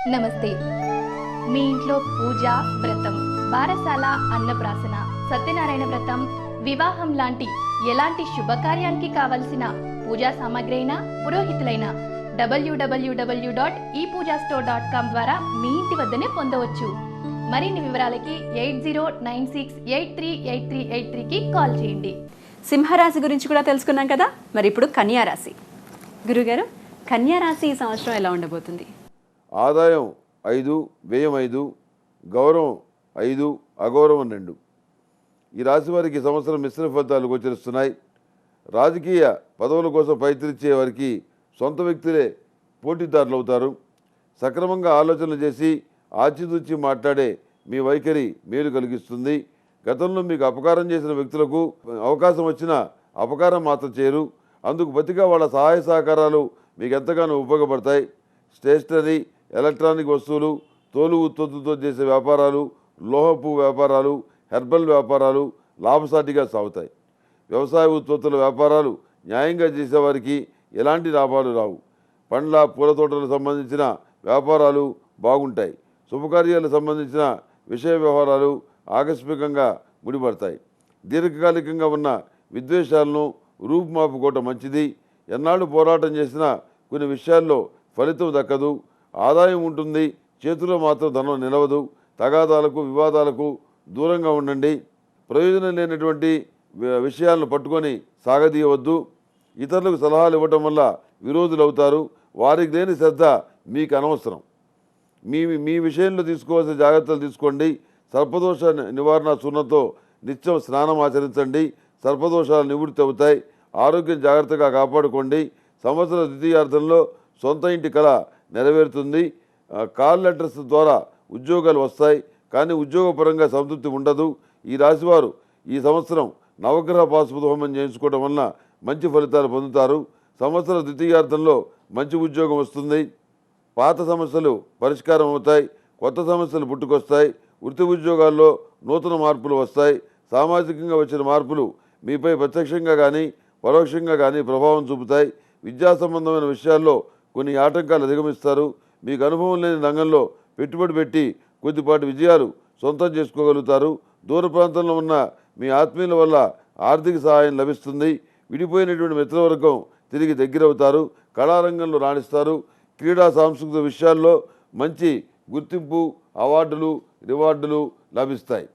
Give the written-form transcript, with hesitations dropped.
నమస్తే. మీ ఇంట్లో పూజ, వ్రతం, బారసాల, అన్నప్రాసన, సత్యనారాయణ వ్రతం, వివాహం లాంటి ఎలాంటి శుభకార్యానికి కావలసిన పూజా సామాగ్రి అయినా, పురోహితులైన www.epoojastore.com ద్వారా మీ ఇంటి వద్దనే పొందవచ్చు. మరిన్ని వివరాలకి 8096838383కి కాల్ చేయండి. సింహరాశి గురించి కూడా తెలుసుకున్నాం కదా. మరి ఇప్పుడు కన్యా రాశి. గురుగారు, కన్యా రాశి ఈ సంవత్సరం ఎలా ఉండబోతుంది? ఆదాయం 5, వ్యయం 5, గౌరవం 5, అగౌరవం 2. ఈ రాశి వారికి ఈ సంవత్సరం మిశ్రమ ఫలితాలు గోచరిస్తున్నాయి. రాజకీయ పదవుల కోసం ప్రయత్నించే వారికి సొంత వ్యక్తులే పోటీదారులు అవుతారు. సక్రమంగా ఆలోచనలు చేసి ఆచితూచి మాట్లాడే మీ వైఖరి మేలు కలిగిస్తుంది. గతంలో మీకు అపకారం చేసిన వ్యక్తులకు అవకాశం వచ్చినా అపకారం మాత్రం చేయరు. అందుకు ప్రతిగా వాళ్ళ సహాయ సహకారాలు మీకు ఎంతగానో ఉపయోగపడతాయి. స్టేషనరీ, ఎలక్ట్రానిక్ వస్తువులు, తోలు ఉత్పత్తులతో చేసే వ్యాపారాలు, లోహపు వ్యాపారాలు, హెర్బల్ వ్యాపారాలు లాభసాటిగా సాగుతాయి. వ్యవసాయ ఉత్పత్తుల వ్యాపారాలు న్యాయంగా చేసేవారికి ఎలాంటి లాభాలు రావు. పండ్ల, పూల తోటలకు సంబంధించిన వ్యాపారాలు బాగుంటాయి. శుభకార్యాలకు సంబంధించిన విషయ వ్యవహారాలు ఆకస్మికంగా ముడిపడతాయి. దీర్ఘకాలికంగా ఉన్న విద్వేషాలను రూపుమాపుకోవటం మంచిది. ఎన్నాళ్ళు పోరాటం చేసినా కొన్ని విషయాల్లో ఫలితం దక్కదు. ఆదాయం ఉంటుంది, చేతిలో మాత్రం ధనం నిలవదు. తగాదాలకు, వివాదాలకు దూరంగా ఉండండి. ప్రయోజనం లేనటువంటి విషయాలను పట్టుకొని సాగదీయవద్దు. ఇతరులకు సలహాలు ఇవ్వటం వల్ల విరోధులు అవుతారు. వారికి లేని శ్రద్ధ మీకు అనవసరం. మీ విషయంలో తీసుకోవాల్సిన జాగ్రత్తలు తీసుకోండి. సర్పదోష నివారణ చూర్ణంతో నిత్యం స్నానం ఆచరించండి. సర్పదోషాలు నివృత్తి అవుతాయి. ఆరోగ్యం జాగ్రత్తగా కాపాడుకోండి. సంవత్సర ద్వితీయార్థంలో సొంత ఇంటి కళ నెరవేరుతుంది. కాల్ లెటర్స్ ద్వారా ఉద్యోగాలు వస్తాయి, కానీ ఉద్యోగపరంగా సంతృప్తి ఉండదు. ఈ రాశివారు ఈ సంవత్సరం నవగ్రహ పాశుపత హోమం చేయించుకోవడం వలన మంచి ఫలితాలు పొందుతారు. సంవత్సర ద్వితీయార్థంలో మంచి ఉద్యోగం వస్తుంది. పాత సమస్యలు పరిష్కారం అవుతాయి. కొత్త సమస్యలు పుట్టుకొస్తాయి. వృత్తి ఉద్యోగాల్లో నూతన మార్పులు వస్తాయి. సామాజికంగా వచ్చిన మార్పులు మీపై ప్రత్యక్షంగా కానీ పరోక్షంగా కానీ ప్రభావం చూపుతాయి. విద్యా సంబంధమైన విషయాల్లో కొన్ని ఆటంకాలు అధిగమిస్తారు. మీకు అనుభవం లేని రంగంలో పెట్టుబడి పెట్టి కొద్దిపాటి విజయాలు సొంతం చేసుకోగలుగుతారు. దూర ప్రాంతంలో ఉన్న మీ ఆత్మీయుల వల్ల ఆర్థిక సహాయం లభిస్తుంది. విడిపోయినటువంటి మిత్రవర్గం తిరిగి దగ్గరవుతారు. కళారంగంలో రాణిస్తారు. క్రీడా సాంస్కృతిక విషయాల్లో మంచి గుర్తింపు, అవార్డులు, రివార్డులు లభిస్తాయి.